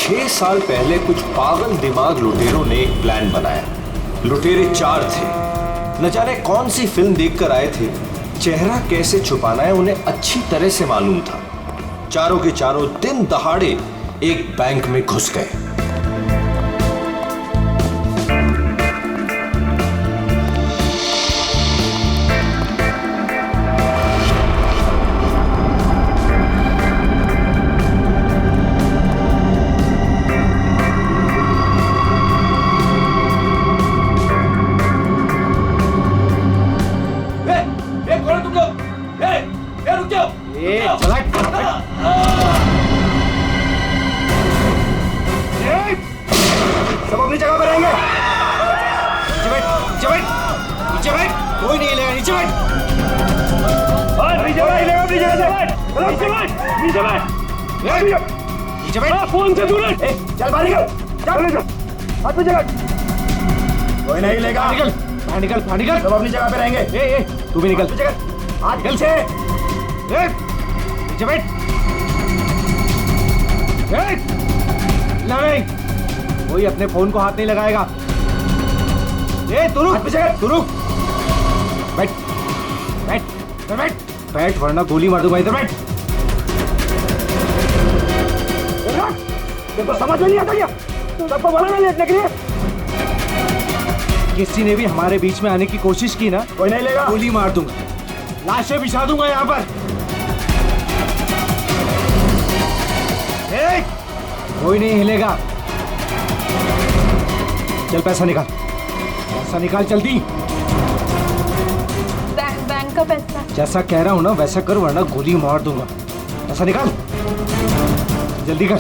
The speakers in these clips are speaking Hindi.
6 साल पहले कुछ पागल दिमाग लुटेरों ने एक प्लान बनाया। लुटेरे 4 थे। न जाने कौन सी फिल्म देखकर आए थे। चेहरा कैसे छुपाना है उन्हें अच्छी तरह से मालूम था। चारों के चारों दिन दहाड़े एक बैंक में घुस गए। सब अपनी जगह पर रहेंगे। नीचे बैठ, नीचे बैठ, नीचे बैठ, कोई नहीं हिलेगा, नीचे बैठ। नीचे बैठ, नीचे बैठ, नीचे बैठ, नीचे बैठ, नीचे बैठ। फोन से दूर रह। चल बाहर निकल, चल, हाथ पे जगह। कोई नहीं हिलेगा। निकल, बाहर निकल, बाहर निकल। सब अपनी जगह पे रहेंगे। तू भी निकल, हाथ निकल से। नीचे बैठ। नहीं, कोई अपने फोन को हाथ नहीं लगाएगा। तू रुक, बैठ, बैठ, बैठ, बैठ, वरना गोली मार दूंगा। इधर बैठ। देखो समझ में नहीं आता क्या? सबको बोला ना लेटने के लिए। किसी ने भी हमारे बीच में आने की कोशिश की ना, कोई नहीं लेगा, गोली मार दूंगा, लाशें बिछा दूंगा यहाँ पर। कोई नहीं हिलेगा। चल पैसा निकाल, पैसा निकाल जल्दी। बैंक का पैसा। जैसा कह रहा हूँ ना वैसा कर, वरना गोली मार दूंगा। पैसा निकाल, जल्दी कर।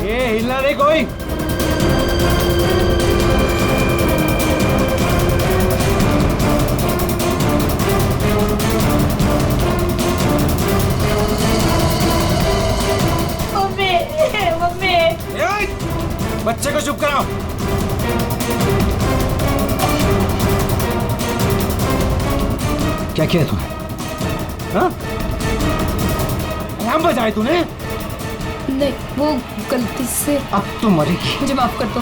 ये हिलना नहीं कोई। बच्चे को चुप कराओ। क्या किया तूने? हाँ? अलार्म बजाए तूने? नहीं, वो गलती से। अब तो मरेगी। मुझे माफ कर दो।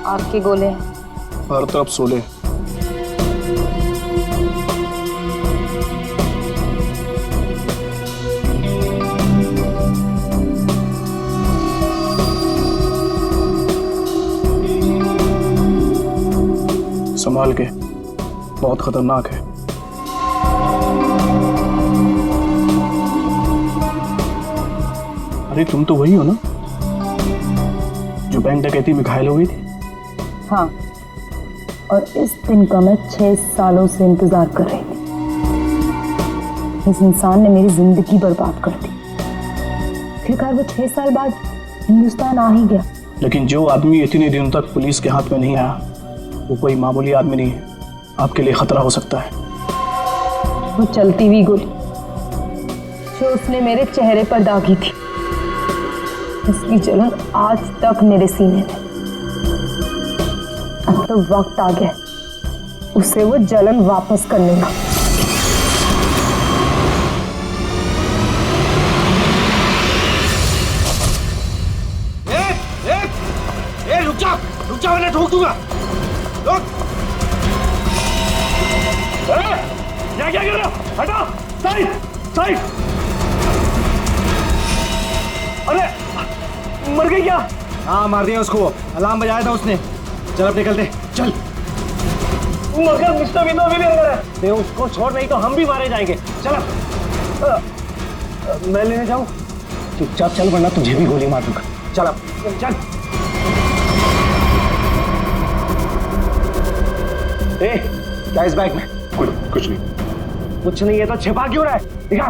आपके गोले हर तरफ सोले। संभाल के, बहुत खतरनाक है। अरे तुम तो वही हो ना जो बैंक डकैती में घायल हो गई थी? हाँ, और इस दिन का मैं 6 सालों से इंतजार कर रही थी। इस इंसान ने मेरी जिंदगी बर्बाद कर दी। आखिरकार वो 6 साल बाद हिंदुस्तान आ ही गया। लेकिन जो आदमी इतने दिनों तक पुलिस के हाथ में नहीं आया, वो कोई मामूली आदमी नहीं है। आपके लिए खतरा हो सकता है। वो चलती हुई गोली जो उसने मेरे चेहरे पर दागी थी, उसकी जलन आज तक मेरे सीने में। अब तो वक्त आ गया उसे वो जलन वापस करने का। रुक जा, मैं ठोक दूंगा। रुक। क्या कर रहे हो? हटो, साइड, साइड। अरे मर गई क्या? हाँ मार दिया उसको, अलार्म बजाया था उसने। चल अब निकलते, चल। मगर मिस्टर विनो अभी भी अंदर है। दे उसको छोड़, नहीं तो हम भी मारे जाएंगे। चल मैं लेने जाऊं? चुपचाप चल, वरना तुझे भी गोली मार दूंगा। चल अब, चल। क्या इस बैग में? कुछ नहीं। कुछ नहीं है तो छिपा क्यों रहा है? दिखा।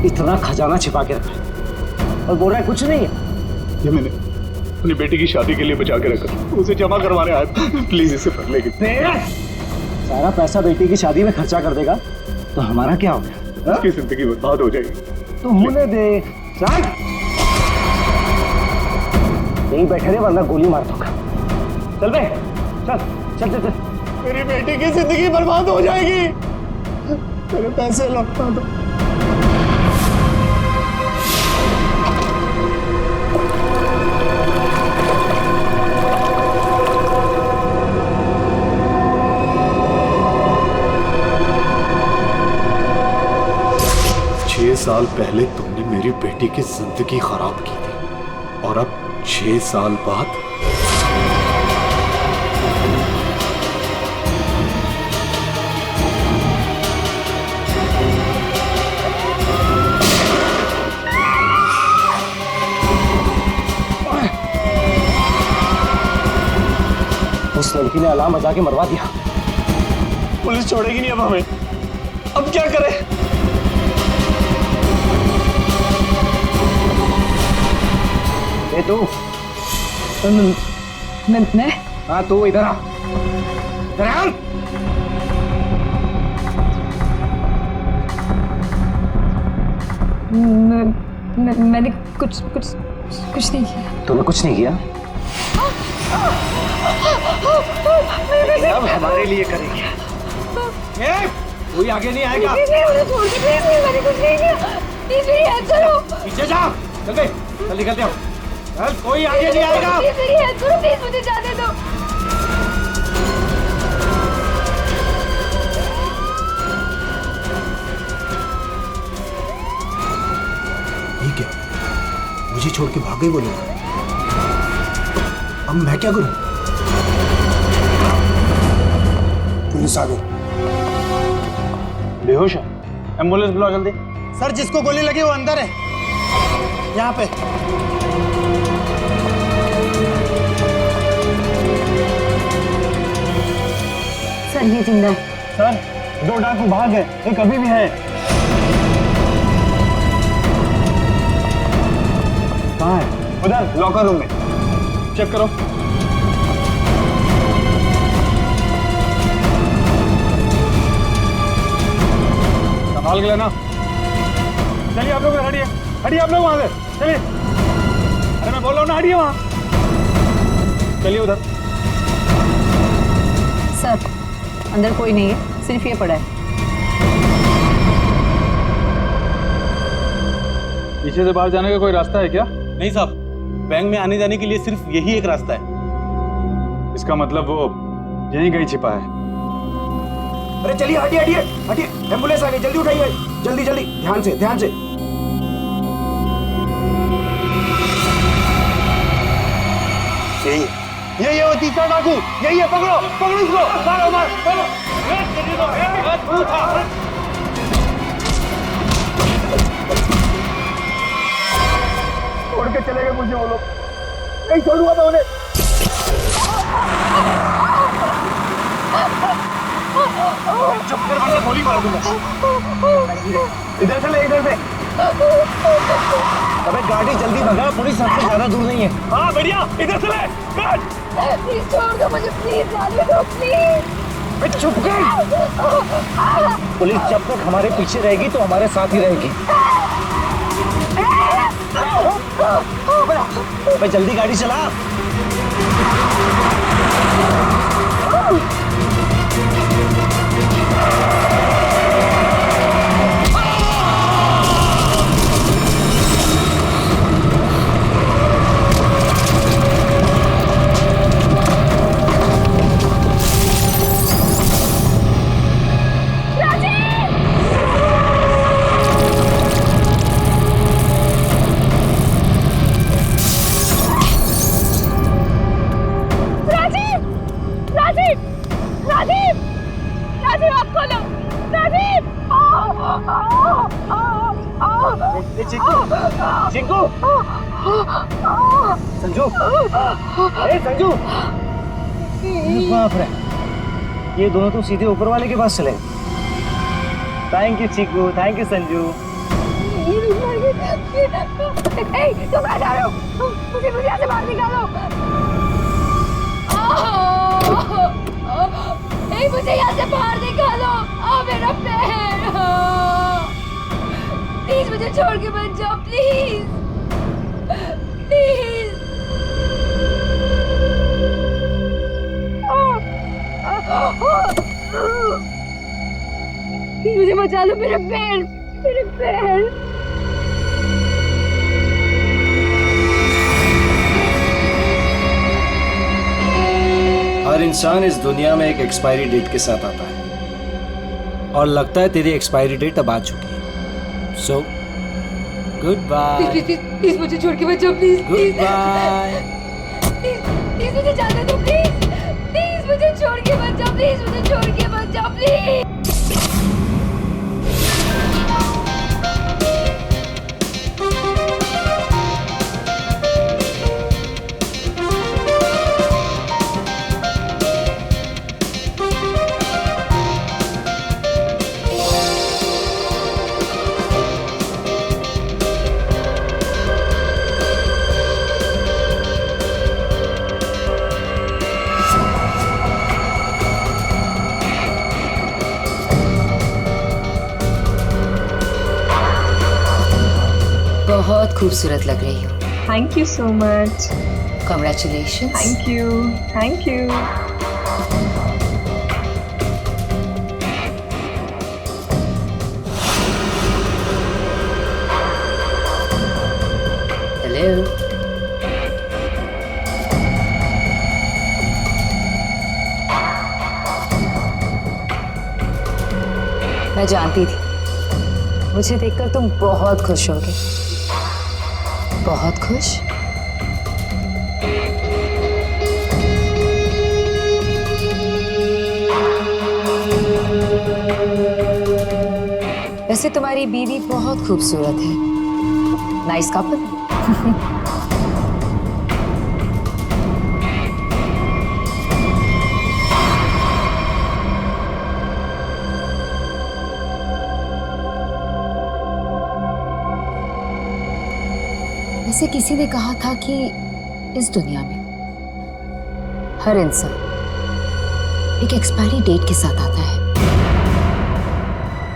इतना खजाना छिपा के रखा और बोल रहा है कुछ नहीं है। ये मैंने अपनी बेटी की शादी के लिए बचा के रखा, उसे जमा करवाने आया। प्लीज इसे पढ़ लेगी। सारा पैसा बेटी की शादी में खर्चा कर देगा तो हमारा क्या हो गया? उसकी जिंदगी बर्बाद हो जाएगी। तू होने दे। चल यहीं बैठे रहे वरना गोली मार दूंगा। चल बे, चल चल चल चल। मेरी बेटी की जिंदगी बर्बाद हो जाएगी। मेरे पैसे लौटा दो। 6 साल पहले तुमने मेरी बेटी की जिंदगी खराब की थी और अब 6 साल बाद उस लड़की ने अलार्म बजा के मरवा दिया। पुलिस छोड़ेगी नहीं अब हमें। अब क्या करें? ए तू। मैं हाँ तू इधर आ। इधर आ। मैंने कुछ नहीं किया। तूने कुछ नहीं किया? अब हमारे लिए करेगी। कोई आगे नहीं आएगा। मैंने कुछ नहीं किया। करो। पीछे जा। चल बे, चल निकलते हो। चल कोई आगे नहीं आएगा। प्लीज मुझे जाने दो। ठीक है, मुझे छोड़ के भाग गए वो लोग। अब मैं क्या करूं? पुलिस आ गई। बेहोश है। एम्बुलेंस बुला जल्दी। सर जिसको गोली लगी वो अंदर है, यहाँ पे। सर ये जिंदा है। सर 2 डाकू भाग गए, एक अभी भी है। कहाँ है? उधर लॉकर रूम में। चेक करो। संभाल के लेना। चलिए आप लोग हटिए, हटिए आप लोग वहां से। चलिए। अरे मैं बोल रहा हूँ ना, हटिए वहां। चलिए उधर। सर अंदर कोई नहीं है, सिर्फ ये पड़ा है। पीछे से बाहर जाने का कोई रास्ता है क्या? नहीं साहब, बैंक में आने जाने के लिए सिर्फ यही एक रास्ता है। इसका मतलब वो यहीं कहीं छिपा है। अरे चलिए, हटिए हटिए हटिए। एम्बुलेंस आ गई, जल्दी उठाइए। जल्दी जल्दी, ध्यान से ध्यान से। यही है वो तीसरा डाकू, यही है। पकड़ो पकड़ो इसको, मारो मारो मारो। छोड़ के चले गए मुझे वो लोग। नहीं छोड़ूंगा मैं उन्हें। चुप कर वरना गोली मार दूंगा। इधर से ले, इधर से। अबे गाड़ी जल्दी भगा, पुलिस सबसे ज्यादा दूर नहीं है। हाँ बढ़िया, इधर से ले। प्लीज छोड़ दो मुझे, प्लीज जाने दो प्लीज। चुप कर। पुलिस जब तक हमारे पीछे रहेगी तो हमारे साथ ही रहेगी। अबे जल्दी गाड़ी चला। चिंकू, संजू, ए संजू, बाप रे। ये दोनों तो सीधे ऊपर वाले के पास चले। Thank you Chiku, thank you Sanju. तुम कहाँ जा रहे हो? मुझे यहाँ से बाहर निकालो। मुझे यहाँ से बाहर निकालो। मेरा पैर। प्लीज मुझे छोड़ के मत जाओ, प्लीज प्लीज। मुझे बचा लो, मेरे पैर, मेरे पैर। हर इंसान इस दुनिया में एक एक्सपायरी डेट के साथ आता है और लगता है तेरी एक्सपायरी डेट अब आ चुकी है। So good bye. प्लीज मुझे छोड़ के मत जाओ, प्लीज गुड बाय। प्लीज मुझे जाने दो, प्लीज प्लीज मुझे छोड़ के मत जाओ, प्लीज मुझे छोड़ के मत जाओ, प्लीज। बहुत खूबसूरत लग रही हो। Thank you so much. Congratulations. Thank you, thank you. Hello. मैं जानती थी मुझे देखकर तुम बहुत खुश होगे। बहुत खुश? वैसे तुम्हारी बीवी बहुत खूबसूरत है। Nice couple. वैसे किसी ने कहा था कि इस दुनिया में हर इंसान एक एक्सपायरी डेट के साथ आता है।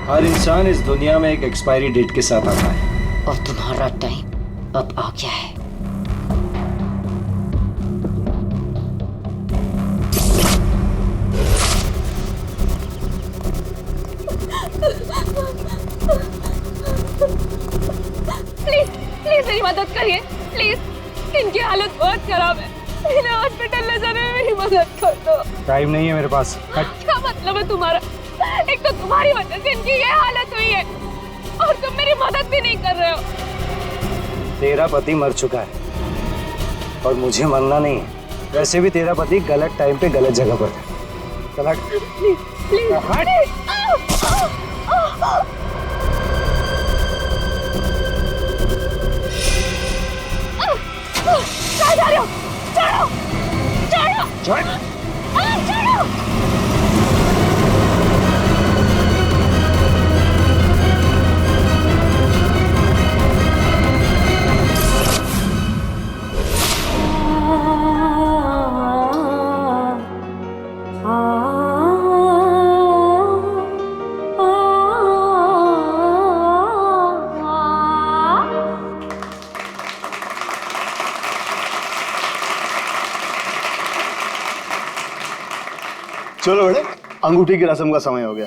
हर इंसान इस दुनिया में एक एक्सपायरी डेट के साथ आता है। और तुम्हारा टाइम अब आ गया है। प्लीज प्लीज मेरी मदद करिए, प्लीज। इनकी हालत बहुत खराब है, इन्हें हॉस्पिटल ले जाने में मेरी मदद कर दो। टाइम नहीं है मेरे पास। क्या मतलब है तुम्हारा? एक तो तुम्हारी वजह से इनकी ये हालत हुई है और तुम मेरी मदद भी नहीं कर रहे हो। तेरा पति मर चुका है और मुझे मरना नहीं है। वैसे भी तेरा पति गलत टाइम पे गलत जगह पर था। चल हट। Please please please. कहाँ जा रहे हो? छोड़ो छोड़ो छोड़ो छोड़ो। चलो बेटे, अंगूठी की रस्म का समय हो गया।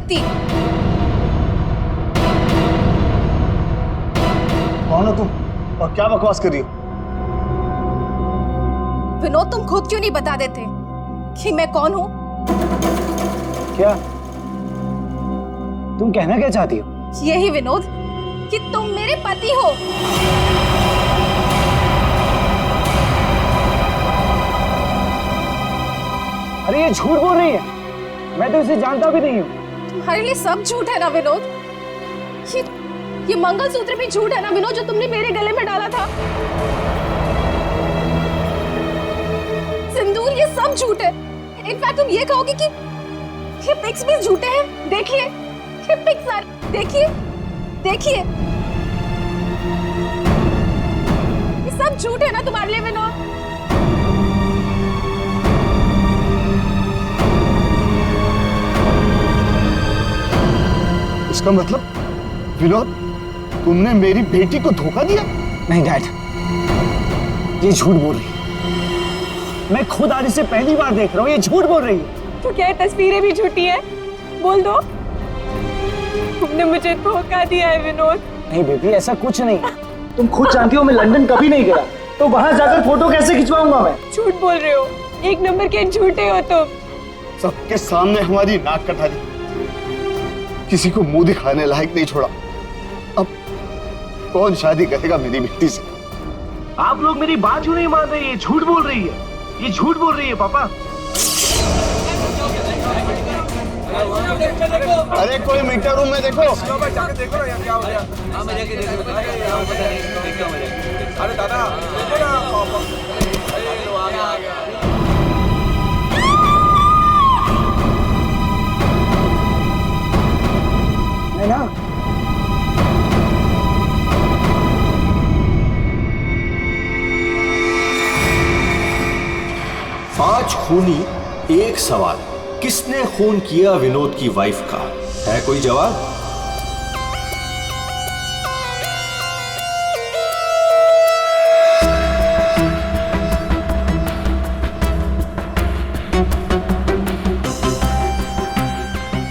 पति। कौन हो तुम और क्या बकवास कर रही हो? विनोद, तुम खुद क्यों नहीं बता देते कि मैं कौन हूँ? क्या तुम कहना क्या चाहती हो? यही विनोद कि तुम मेरे पति हो। अरे ये झूठ बोल रही है, मैं तो इसे जानता भी नहीं हूँ। तुम्हारे लिए सब झूठ है ना विनोद? ये मंगलसूत्र भी झूठ है ना विनोद, जो तुमने मेरे गले में डाला था? सिंदूर, ये सब झूठ है। इनफैक्ट तुम ये कहोगे कि ये पिक्स भी झूठे हैं। देखिए ये पिक्स, देखिए देखिए, ये सब झूठ है ना तुम्हारे लिए विनोद? इसका मतलब विनोद, तुमने मेरी बेटी को धोखा दिया? नहीं डैड, ये झूठ बोल रही है। मैं खुद आज इसे पहली बार देख रहा हूँ, ये झूठ बोल रही है। तो क्या ये तस्वीरें भी झूठी है? बोल दो, तुमने मुझे धोखा दिया है विनोद। नहीं बेबी, ऐसा कुछ नहीं। तुम खुद जानती हो मैं लंदन कभी नहीं गया, तो वहां जाकर फोटो कैसे खिंचवाऊंगा मैं? झूठ बोल रहे हो, एक नंबर के झूठे हो तुम। सबके सामने हमारी नाक कटा दी, किसी को मुंह दिखाने लायक नहीं छोड़ा। अब कौन शादी करेगा मेरी बेटी से? आप लोग मेरी बात क्यों नहीं मान रहे? ये झूठ बोल रही है, ये झूठ बोल रही है पापा। अरे कोई मीटर रूम में देखो। जाके देखो ना यार क्या हो गया। अरे दादा देखो ना, है ना? पांच खूनी एक सवाल, किसने खून किया विनोद की वाइफ का? है कोई जवाब?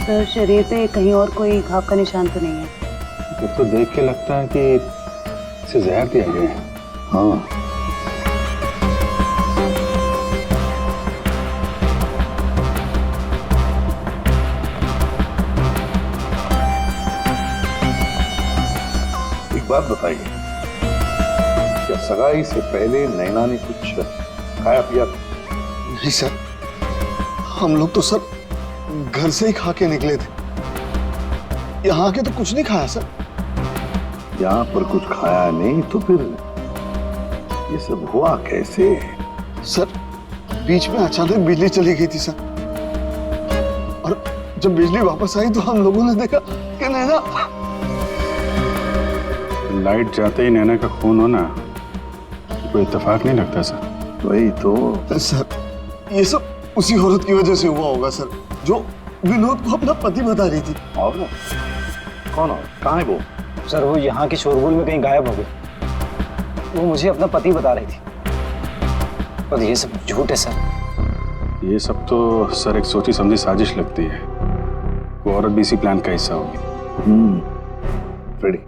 सर, शरीर पे कहीं और कोई घाव का निशान तो नहीं है? फिर तो देख के लगता है कि इसे जहर दिया गया है। हाँ, एक बात बताइए, क्या सगाई से पहले नैना ने कुछ खाया पिया? नहीं सर, हम लोग तो सर घर से ही खा के निकले थे, यहाँ आके तो कुछ नहीं खाया सर। यहाँ पर कुछ खाया नहीं तो फिर ये सब हुआ कैसे? सर बीच में अचानक बिजली चली गई थी सर, और जब बिजली वापस आई तो हम लोगों ने देखा कि नैना। लाइट जाते ही नैना का खून होना कोई इत्तेफाक नहीं लगता सर। वही तो सर, ये सब उसी औरत की वजह से हुआ होगा सर, जो विनोद को अपना पति बता रही थी। और कौन हो? कहाँ है वो? सर वो यहाँ के शोरगुल में कहीं गायब हो गई। वो मुझे अपना पति बता रही थी, पर ये सब झूठ है सर। ये सब तो सर एक सोची समझी साजिश लगती है। वो औरत भी इसी प्लान का हिस्सा होगी। फ्रेडी,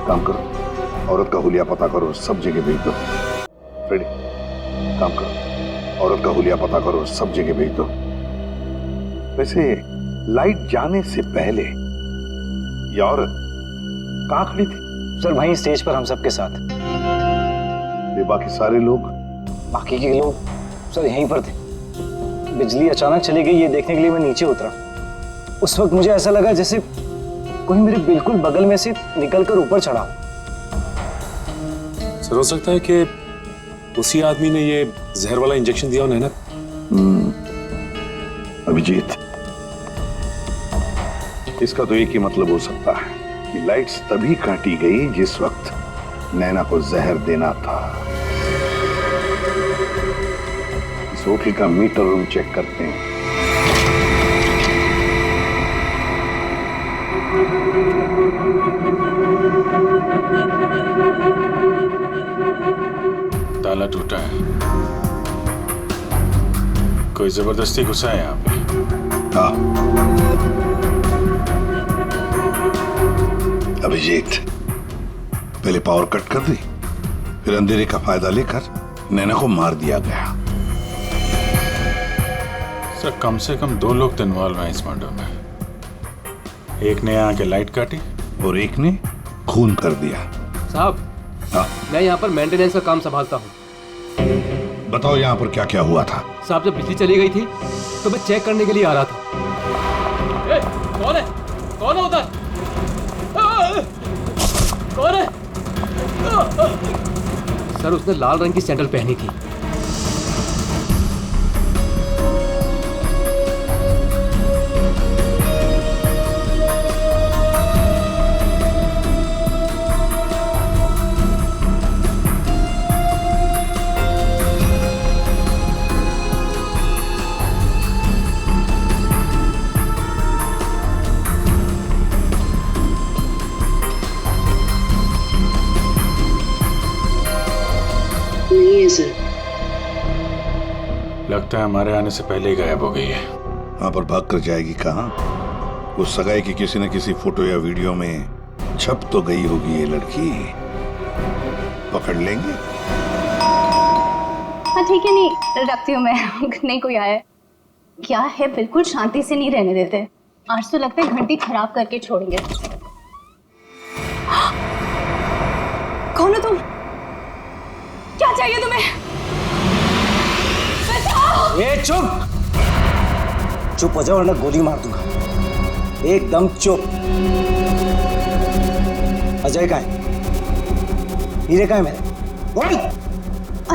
काम करो, औरत का हुलिया पता करो, सब जगह भेज दो। फ्रेडी, काम करो, औरत का हुलिया पता करो, सब जगह भेज दो। वैसे लाइट जाने से पहले ये औरत कहाँ खड़ी थी? सर वहीं स्टेज पर हम सबके साथ। ये बाकी सारे लोग? बाकी के लोग सर यहीं पर थे। बिजली अचानक चली गई ये देखने के लिए मैं नीचे उतरा। उस वक्त मुझे ऐसा लगा जैसे कोई मेरे बिल्कुल बगल में से निकलकर ऊपर चढ़ा। सर हो सकता है कि उसी आदमी ने ये जहर वाला इंजेक्शन दिया हो नैना। अभिजीत, इसका तो एक ही मतलब हो सकता है कि लाइट्स तभी काटी गई जिस वक्त नैना को जहर देना था। इस होटल का मीटर रूम चेक करते हैं। ताला टूटा है, कोई जबरदस्ती घुसा है यहाँ पे। हाँ, अभिजीत, पहले पावर कट कर दी, फिर अंधेरे का फायदा लेकर नैना को मार दिया गया। सर कम से कम 2 लोग तो इन्वॉल्व हैं इस मर्डर में। एक ने आके लाइट काटी और एक ने खून कर दिया। साहब, मैं यहाँ पर मेंटेनेंस का काम संभालता हूँ। बताओ यहाँ पर क्या क्या हुआ था? साहब, जब बिजली चली गई थी तो मैं चेक करने के लिए आ रहा था। ए, कौन है? कौन है उधर? कौन है? सर, उसने लाल रंग की सैंडल पहनी थी। लगता है हमारे आने से पहले ही गायब हो गई है। वहां पर भाग कर जाएगी कहाँ? उस सगाई की किसी न किसी फोटो या वीडियो में छप तो गई होगी ये लड़की। पकड़ लेंगे। हाँ ठीक है, नहीं रखती हूँ मैं। नहीं कोई आया क्या है, बिल्कुल शांति से नहीं रहने देते। आज तो लगता है घंटी खराब करके छोड़ेंगे। कौन हो तुम? क्या चाहिए तुम्हें? ए चुप! चुप हो जाओ वरना गोली मार दूंगा। एकदम चुप। अजय कहाँ है? हीरे कहाँ है मेरे? बोल!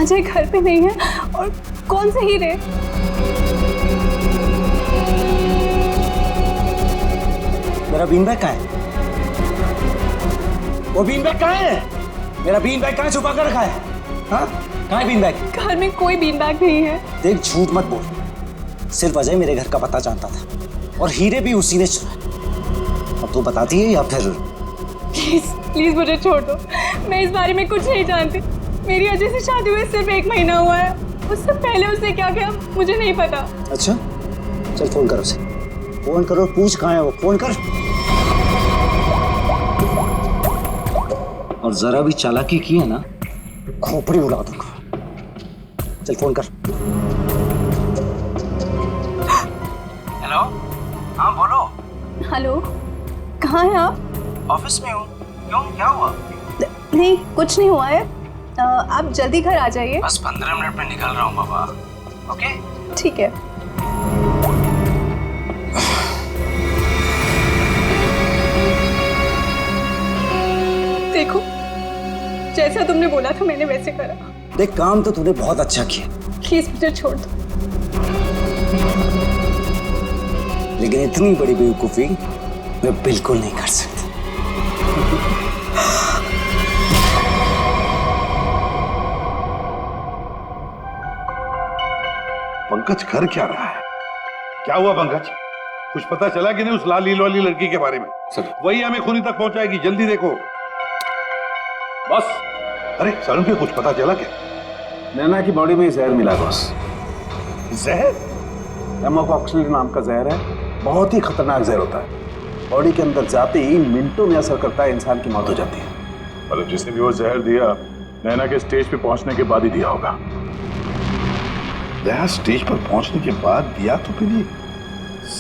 अजय घर पे नहीं है। और कौन से हीरे? मेरा बीन बैग कहाँ है? वो बीन बैग कहाँ है? मेरा बीन बैग कहाँ छुपा कर रखा है? हाँ? कहाँ है बीन बैग? घर में कोई बीन बैग नहीं है। देख, झूठ मत बोल। सिर्फ अजय मेरे घर का पता जानता था और हीरे भी उसी ने चुराए। अब तू बताती है या फिर? प्लीज प्लीज मुझे छोड़ दो। मैं इस बारे में कुछ नहीं जानती। मेरी अजय से शादी हुए सिर्फ 1 महीना हुआ है। उससे पहले उसने क्या किया मुझे नहीं पता। अच्छा, चल फोन कर उसे। फोन करो, पूछ कहाँ है वो। फोन कर। और जरा भी चालाकी की है ना, खोपड़ी उड़ा दूंगा। चल फोन कर। हेलो, हाँ बोलो। हेलो, कहाँ हैं आप? ऑफिस में हूँ। क्यों, क्या हुआ? नहीं कुछ नहीं हुआ है। आप जल्दी घर आ जाइए। बस 15 मिनट में निकल रहा हूँ बाबा। ओके ठीक है। देखो, जैसा तुमने बोला था मैंने वैसे करा। देख, काम तो तूने बहुत अच्छा किया। प्लीज मुझे छोड़ दो। लेकिन इतनी बड़ी बेवकूफी मैं बिल्कुल नहीं कर सकती। पंकज कर क्या रहा है? क्या हुआ पंकज? कुछ पता चला कि नहीं उस लाल लील वाली लड़की के बारे में? सर, वही हमें खूनी तक पहुंचाएगी। जल्दी देखो। बस, अरे सर, के कुछ पता चला क्या? नैना की बॉडी में जहर मिला बॉस। जहर? एमोकॉक्सिल नाम का जहर है। बहुत ही खतरनाक जहर होता है। बॉडी के अंदर जाते ही मिनटों में असर करता है, इंसान की मौत हो जाती है। मतलब जिसने भी वो जहर दिया नैना के स्टेज पे पहुंचने के बाद ही दिया होगा। जहर स्टेज पर पहुंचने के बाद दिया तो फिर ये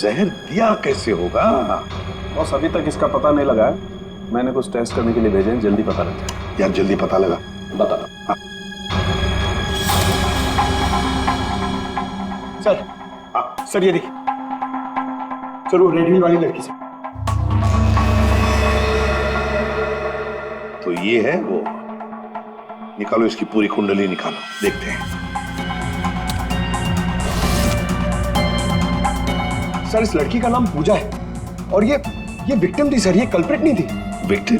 जहर दिया कैसे होगा? बॉस अभी तक इसका पता नहीं लगा है। मैंने कुछ टेस्ट करने के लिए भेजे हैं, जल्दी पता लग जाए। यार जल्दी पता लगा। बता। हाँ। सर, सर ये देखिए, सर वो रेड हिल वाली लड़की से। तो ये है वो। निकालो इसकी पूरी कुंडली, निकालो, देखते हैं। सर इस लड़की का नाम पूजा है और ये विक्टिम थी सर, ये कल्प्रिट नहीं थी। विक्टिम?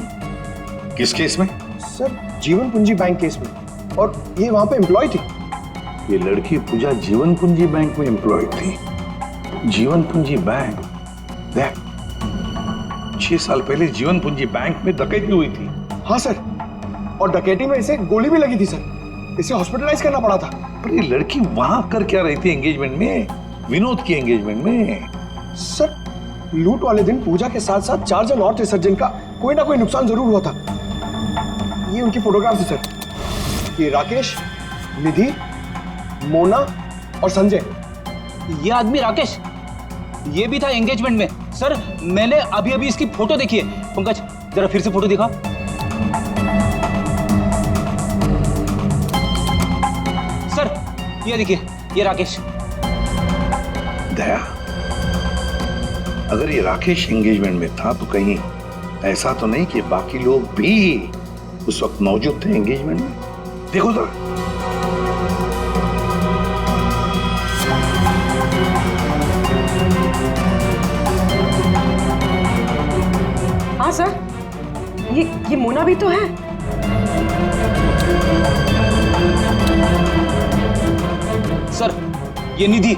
किस केस में? सर जीवन पूंजी बैंक केस में, और ये वहां पे एम्प्लॉय थी। ये लड़की पूजा जीवन पूंजी बैंक में एम्प्लॉय थी। जीवन पूंजी बैंक? देख, 6 साल पहले जीवन पूंजी बैंक में डकैती हुई थी। हाँ सर, और डकैती में इसे गोली भी लगी थी सर। इसे हॉस्पिटलाइज करना पड़ा था। पर ये लड़की वहां कर क्या रही थी एंगेजमेंट में? विनोद की एंगेजमेंट में। सर लूट वाले दिन पूजा के साथ साथ 4 जन और थे सर, जिनका कोई ना कोई नुकसान जरूर हुआ था। ये उनकी फोटोग्राफ है सर। ये राकेश, निधि, मोना और संजय। ये आदमी राकेश, ये भी था एंगेजमेंट में। सर मैंने अभी अभी इसकी फोटो देखी है। पंकज जरा फिर से फोटो दिखा। सर ये देखिए, ये राकेश। दया, अगर ये राकेश एंगेजमेंट में था तो कहीं ऐसा तो नहीं कि बाकी लोग भी उस वक्त मौजूद थे एंगेजमेंट में? देखो जरा। हाँ सर, ये मोना भी तो है। सर ये निधि।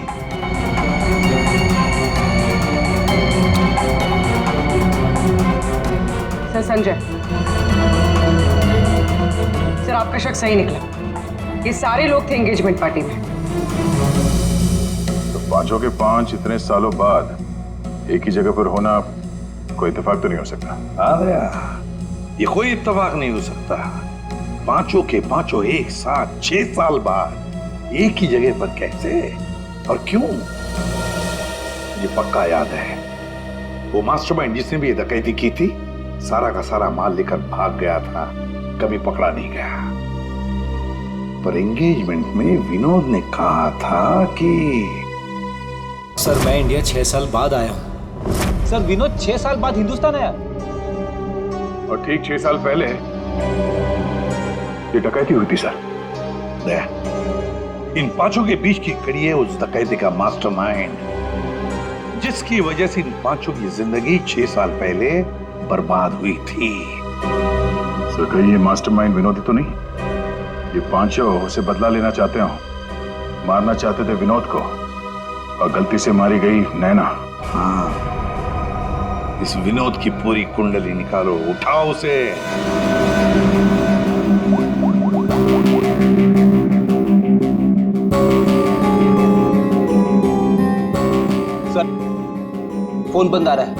सर संजय, सर आपका शक सही निकला। ये सारे लोग थे एंगेजमेंट पार्टी में। तो पांचों के पांच इतने सालों बाद एक ही जगह पर होना कोई इत्तेफाक तो नहीं हो सकता। हाँ दया, ये कोई इत्तेफाक नहीं हो सकता। पांचों के पांचों एक साथ 6 साल बाद एक ही जगह पर कैसे और क्यों? मुझे पक्का याद है, वो मास्टरमाइंड जिसने भी ये डकैती की थी सारा का सारा माल लेकर भाग गया था, कभी पकड़ा नहीं गया। पर एंगेजमेंट में विनोद ने कहा था कि सर मैं इंडिया 6 साल बाद आया हूं। सर विनोद 6 साल बाद हिंदुस्तान आया। और ठीक 6 साल पहले ये डकैती हुई थी सर। दया, इन पांचों के बीच की कड़ी है उस डकैती का मास्टरमाइंड, जिसकी वजह से इन पांचों की जिंदगी 6 साल पहले बर्बाद हुई थी। सर कहीं ये मास्टरमाइंड विनोद ही तो नहीं? ये पांचों उसे बदला लेना चाहते हो, मारना चाहते थे विनोद को और गलती से मारी गई नैना। हाँ, इस विनोद की पूरी कुंडली निकालो, उठाओ उसे। सर फोन बंद आ रहा है।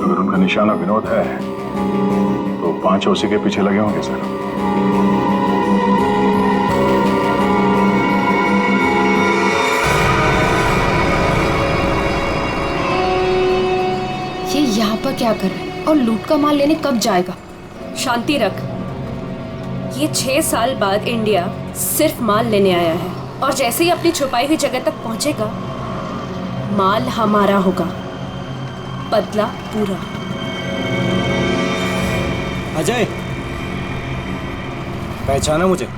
अगर उनका निशाना विनोद है तो पांचों उसी के पीछे लगे होंगे सर। ये यहाँ पर क्या कर रहा है और लूट का माल लेने कब जाएगा? शांति रख। ये 6 साल बाद इंडिया सिर्फ माल लेने आया है और जैसे ही अपनी छुपाई हुई जगह तक पहुंचेगा माल हमारा होगा, बदला पूरा। अजय, पहचाना मुझे?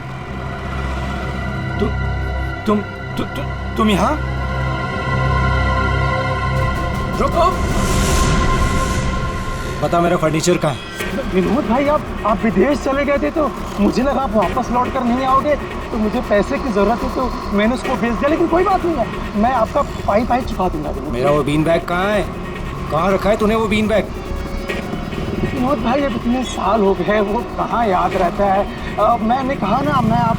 तुम यहाँ? रुको, बता मेरा फर्नीचर कहाँ है? विनोद भाई आप विदेश चले गए थे तो मुझे लगा आप वापस लौट कर नहीं आओगे, तो मुझे पैसे की जरूरत है तो मैंने उसको भेज दिया। लेकिन कोई बात नहीं है, मैं आपका पाई चुका दूंगा। मेरा वो बीन बैग कहाँ है? कहाँ रखा है तूने वो बीन बैग? विनोद भाई अब इतने साल हो गए, वो कहाँ याद रहता है। मैंने कहा ना, मैं आप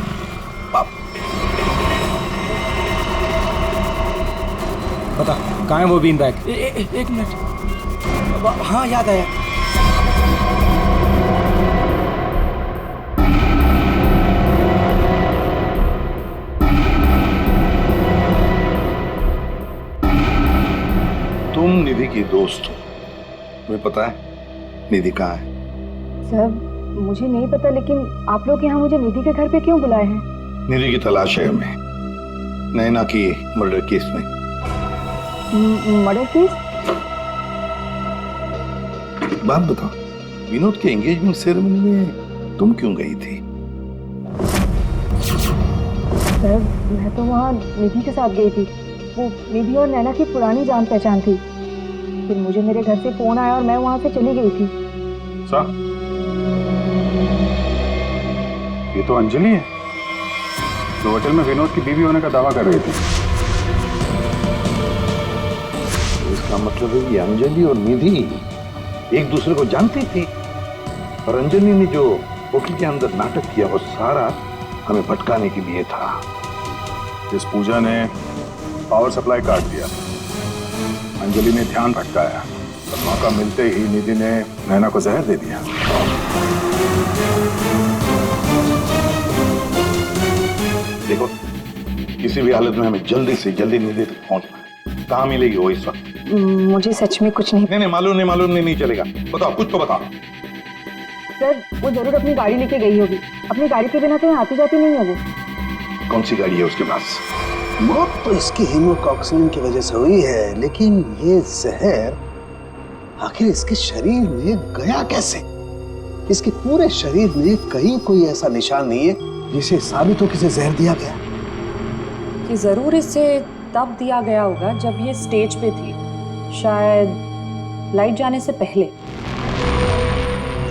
बता कहाँ है वो बीन बैग? एक मिनट। हाँ याद आया। तुम निधि की दोस्त हो, तुम्हें पता है निधि कहाँ है? सर मुझे नहीं पता, लेकिन आप लोग यहाँ मुझे निधि के घर पे क्यों बुलाए हैं? निधि की तलाश है हमें, नैना की मर्डर केस में। Murder case? बात बताओ, विनोद के एंगेजमेंट सेरेमनी में तुम क्यों गई थी? सर मैं तो वहाँ निधि के साथ गई थी। वो निधि और नैना की पुरानी जान पहचान थी। फिर मुझे मेरे घर से फोन आया और मैं वहाँ से चली गई थी। सर ये तो अंजलि है, तो होटल में विनोद की बीवी होने का दावा कर रही थी। तो इसका मतलब है कि अंजलि और निधि एक दूसरे को जानती थी, और अंजलि ने जो होटल के अंदर नाटक किया वो सारा हमें भटकाने के लिए था। इस पूजा ने पावर सप्लाई काट दिया, अंजलि ने ध्यान भटकाया मौका मिलते ही निधि ने नैना को जहर दे दिया। देखो, किसी भी हालत में हमें जल्दी से जल्दी निधि तक पहुंचना है। कहाँ मिलेगी वो इस वक्त? मुझे सच में कुछ नहीं। नहीं, मालूम नहीं चलेगा। बताओ, कुछ तो बताओ। सर, वो जरूर अपनी गाड़ी लेके गई होगी। अपनी गाड़ी के बिना कहीं आती जाती नहीं है वो। कौन सी गाड़ी है उसके पास? मौत तो इसकी हीमोटॉक्सिन की वजह से हुई है, लेकिन ये जहर आखिर इसके शरीर में गया कैसे? इसके पूरे शरीर में कहीं कोई ऐसा निशान नहीं है जिसे साबित हो किसे जहर दिया गया। कि जरूर इसे तब दिया गया होगा जब ये स्टेज पे थी, शायद लाइट जाने से पहले।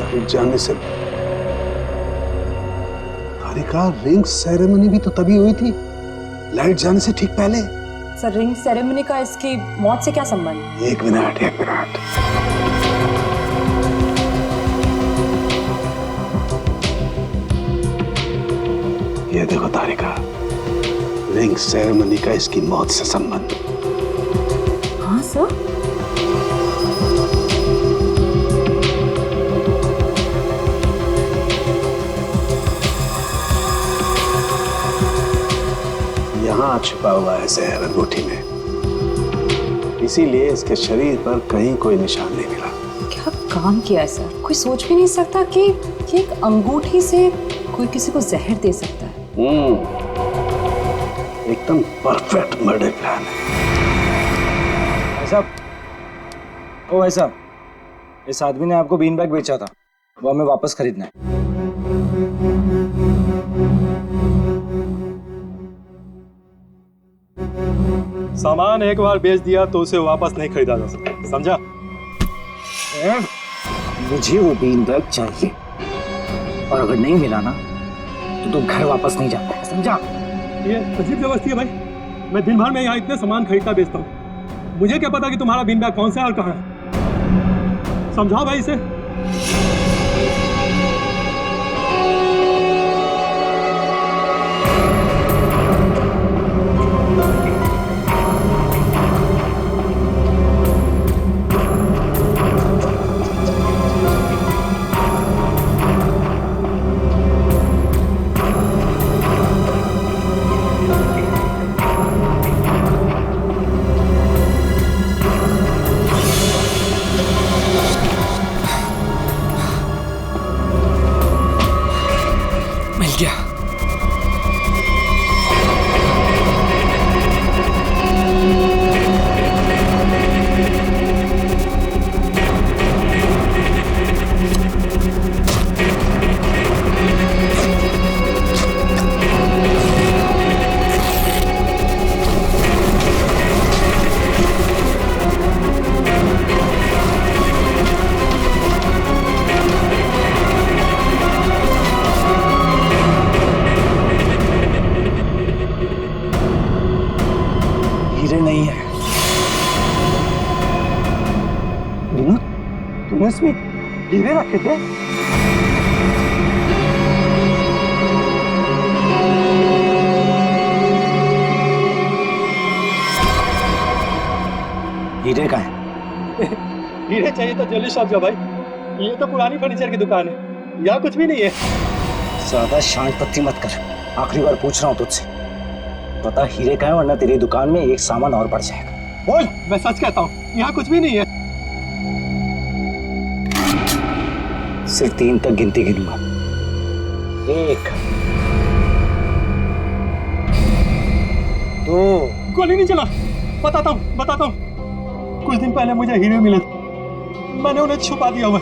लाइट जाने से? तारिका, रिंग सेरेमनी भी तो तभी हुई थी, लाइट जाने से ठीक पहले। सर, रिंग सेरेमनी का इसकी मौत से क्या संबंध? एक मिनट। ये देखो तारिका, रिंग सेरेमनी का इसकी मौत से संबंध। हाँ सर। यहाँ छुपा हुआ है जहर अंगूठी में, इसीलिए इसके शरीर पर कहीं कोई निशान नहीं मिला। क्या काम किया है सर? कोई सोच भी नहीं सकता कि एक अंगूठी से कोई किसी को जहर दे सकता है। एकदम परफेक्ट मर्डर प्लान है। भाई साहब, इस आदमी ने आपको बीन बैग बेचा था, वो हमें वापस खरीदना है। सामान एक बार बेच दिया तो उसे वापस नहीं खरीदा जा सकता, समझा? मुझे वो बीन बैग चाहिए, और अगर नहीं मिला ना तो घर वापस नहीं जाता है, समझा? ये अजीब जबरदस्ती है भाई। मैं दिन भर में यहाँ इतने सामान खरीदता बेचता हूँ, मुझे क्या पता कि तुम्हारा बीन बैग कौन सा है और कहाँ है? समझाओ भाई इसे। नहीं है। विनोद, तुमने इसमें हीरे रखे थे? हीरे का है? हीरे चाहिए तो ज्वेलरी शॉप जा भाई, ये तो पुरानी फर्नीचर की दुकान है, यहाँ कुछ भी नहीं है। ज्यादा शांत पत्ती मत कर, आखिरी बार पूछ रहा हूँ तुझसे, पता हीरे का है, वरना तेरी दुकान में एक सामान और बढ़ जाएगा। बोल। मैं सच कहता हूँ, यहाँ कुछ भी नहीं है। सिर्फ 3 तक गिनती गिनूंगा। 1 2। गोली नहीं चला। बताता हूँ। कुछ दिन पहले मुझे हीरे मिले, मैंने उन्हें छुपा दिया हुआ।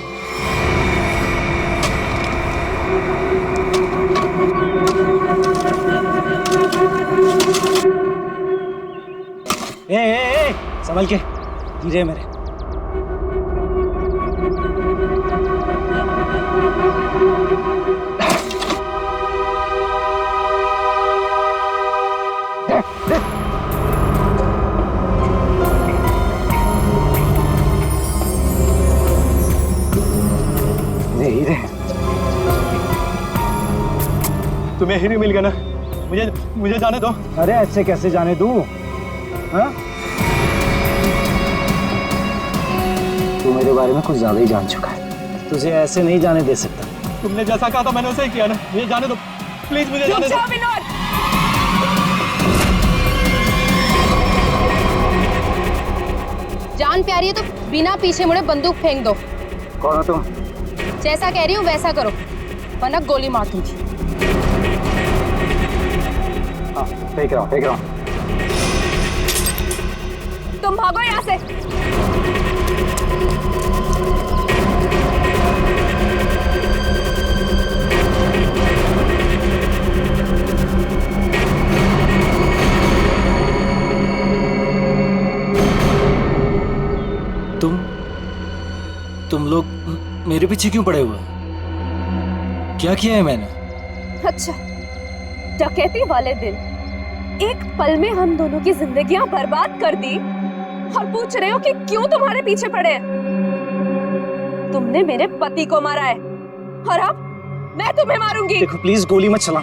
ए, संभल के, हीरे मेरे। हीरे तुम्हें हीरे मिल गया ना, मुझे जाने दो। अरे ऐसे कैसे जाने दूं? हाँ? तू मेरे बारे में कुछ ज्यादा ही जान चुका है, तुझे ऐसे नहीं जाने दे सकता। तुमने जैसा कहा था मैंने वैसे ही किया ना, मुझे जाने दो प्लीज, मुझे जाने दो। विनोद, जान प्यारी है तो बिना पीछे मुड़े बंदूक फेंक दो। कौन हो तुम? जैसा कह रही हूँ वैसा करो वरना गोली मार दूंगी। हाँ, फेंक रहा हूँ। तुम भागो यहाँ से। तुम लोग मेरे पीछे क्यों पड़े हुए? क्या किया है मैंने? अच्छा, डकैती वाले दिन एक पल में हम दोनों की जिंदगियां बर्बाद कर दी और पूछ रहे हो कि क्यों तुम्हारे पीछे पड़े हैं? तुमने मेरे पति को मारा है और अब मैं तुम्हें मारूंगी। देखो प्लीज गोली मत चला।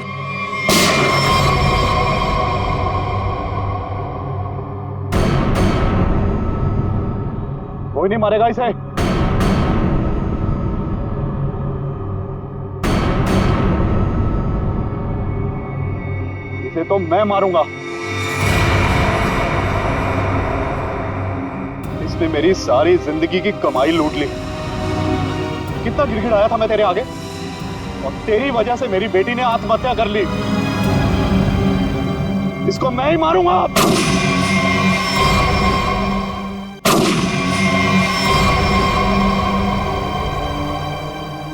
कोई नहीं मारेगा इसे। इसे तो मैं मारूंगा। इसने मेरी सारी जिंदगी की कमाई लूट ली। कितना गिड़गिड़ाया था मैं तेरे आगे, और तेरी वजह से मेरी बेटी ने आत्महत्या कर ली। इसको मैं ही मारूंगा।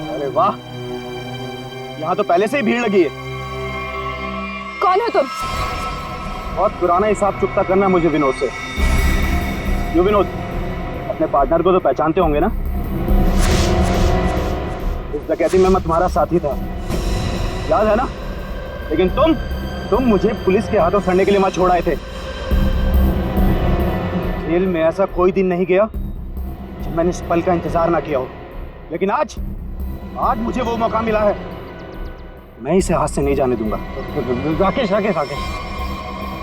अरे वाह, यहां तो पहले से ही भीड़ लगी है। कौन हो तुम? बहुत पुराना हिसाब चुकता करना मुझे विनोद से। यो विनोद, अपने पार्टनर को तो पहचानते होंगे ना? इस डकैती में मैं तुम्हारा साथी था, याद है ना? लेकिन तुम मुझे पुलिस के हाथों सड़ने के लिए वहां छोड़ आए थे। जेल में ऐसा कोई दिन नहीं गया जब मैंने इस पल का इंतजार ना किया हो। लेकिन आज मुझे वो मौका मिला है, मैं इसे हाथ से नहीं जाने दूंगा। राकेश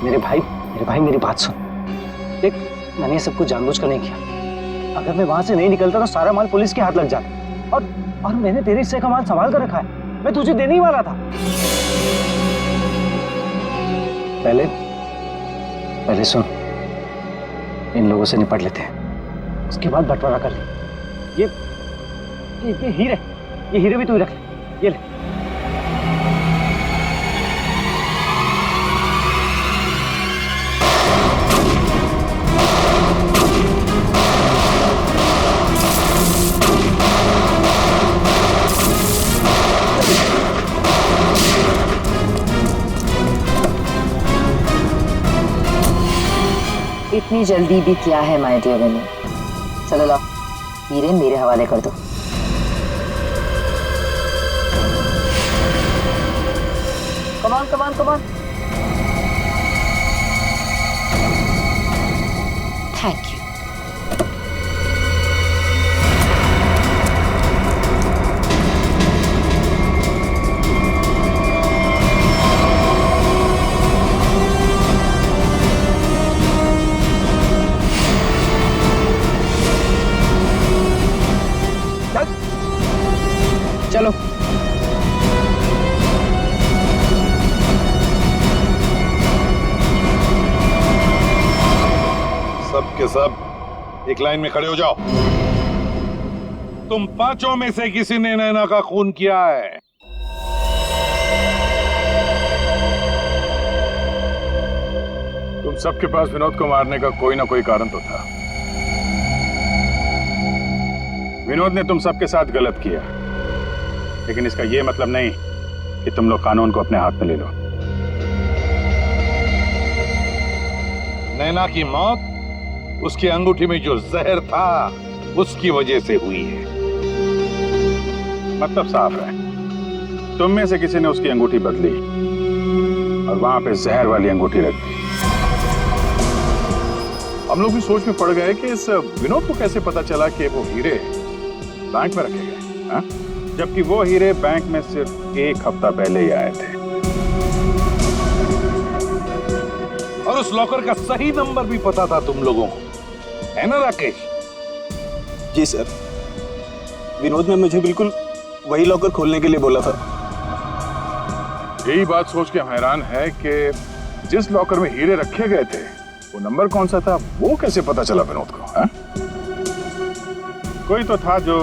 मेरे भाई मेरी बात सुन। देख, मैंने ये सब कुछ जानबूझकर नहीं किया। अगर मैं वहां से नहीं निकलता तो सारा माल पुलिस के हाथ लग जाता। और मैंने तेरे हिस्से का माल संभाल कर रखा है, मैं तुझे देने ही वाला था। पहले सुन, इन लोगों से निपट लेते हैं, उसके बाद बंटवारा कर ले। ये हीरे भी तू रख ले, ये ले। इतनी जल्दी भी क्या है माय डियर विनोद? चलो लाओ, हीरे मेरे हवाले कर दो। Come on. Thank you. चलो। सब के सब एक लाइन में खड़े हो जाओ। तुम पांचों में से किसी ने नैना का खून किया है? तुम सबके पास विनोद को मारने का कोई ना कोई कारण तो था। विनोद ने तुम सबके साथ गलत किया, लेकिन इसका यह मतलब नहीं कि तुम लोग कानून को अपने हाथ में ले लो। नैना की मौत उसकी अंगूठी में जो जहर था उसकी वजह से हुई है। मतलब साफ है, तुम में से किसी ने उसकी अंगूठी बदली और वहां पे जहर वाली अंगूठी रख दी। हम लोग भी सोच में पड़ गए कि इस विनोद को कैसे पता चला कि वो हीरे बैंक में रखे गए, हाँ? जबकि वो हीरे बैंक में सिर्फ एक हफ्ता पहले ही आए थे। और उस लॉकर का सही नंबर भी पता था तुम लोगों को, है ना राकेश? जी सर, विनोद ने मुझे बिल्कुल वही लॉकर खोलने के लिए बोला था। यही बात सोच के हैरान है कि जिस लॉकर में हीरे रखे गए थे वो नंबर कौन सा था, वो कैसे पता चला विनोद को? है? कोई तो था जो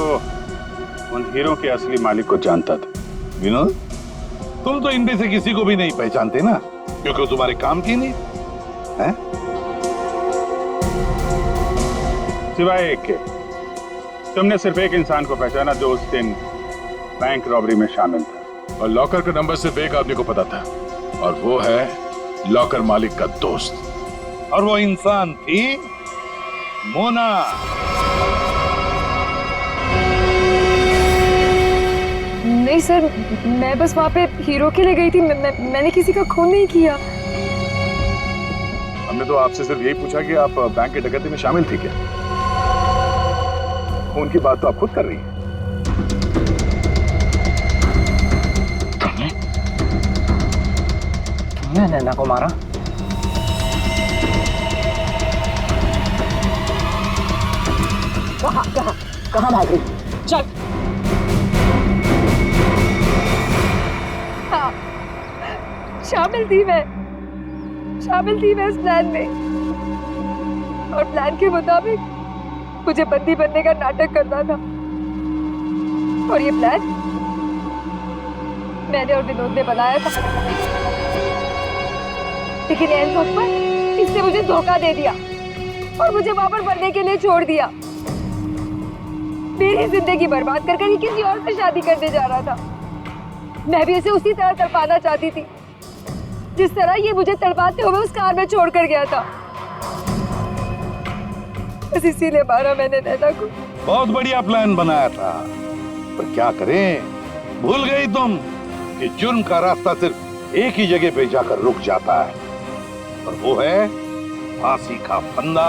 उन हीरों के असली मालिक को जानता था। विनोद, तुम तो इनमें से किसी को भी नहीं पहचानते ना, क्योंकि वो तुम्हारे काम की नहीं है। सिवाय एक के, तुमने सिर्फ एक इंसान को पहचाना जो उस दिन बैंक रॉबरी में शामिल था, और लॉकर का नंबर सिर्फ एक आदमी को पता था, और वो है लॉकर मालिक का दोस्त। और वो इंसान थी मोना। नहीं सर, मैं बस वहाँ पे हीरो के लिए गई थी। मैंने किसी का खून नहीं किया। हमने तो आपसे सिर्फ यही पूछा कि आप बैंक की डकैती में शामिल थी क्या? खून की बात तो आप खुद कर रही हैं। तुमने नैना को मारा? कहाँ भाग रही? चल। हाँ, शामिल थी मैं इस प्लान में, और प्लान के मुताबिक मुझे बंदी बनने का नाटक करना था। और ये प्लान मैंने और विनोद ने बनाया था, लेकिन एन वक्त पर इसने मुझे धोखा दे दिया और मुझे वहां पर बनने के लिए छोड़ दिया। मेरी जिंदगी बर्बाद कर कर किसी और से शादी करने जा रहा था। मैं भी उसे उसी तरह तड़पाना चाहती थी जिस तरह ये मुझे तड़पाते हुए उस कार में छोड़कर गया था। बस इसीलिए मारा मैंने नैना को। बहुत बढ़िया प्लान बनाया था, पर क्या करें, भूल गई तुम कि जुर्म का रास्ता सिर्फ एक ही जगह पे जाकर रुक जाता है, और वो है फांसी का फंदा।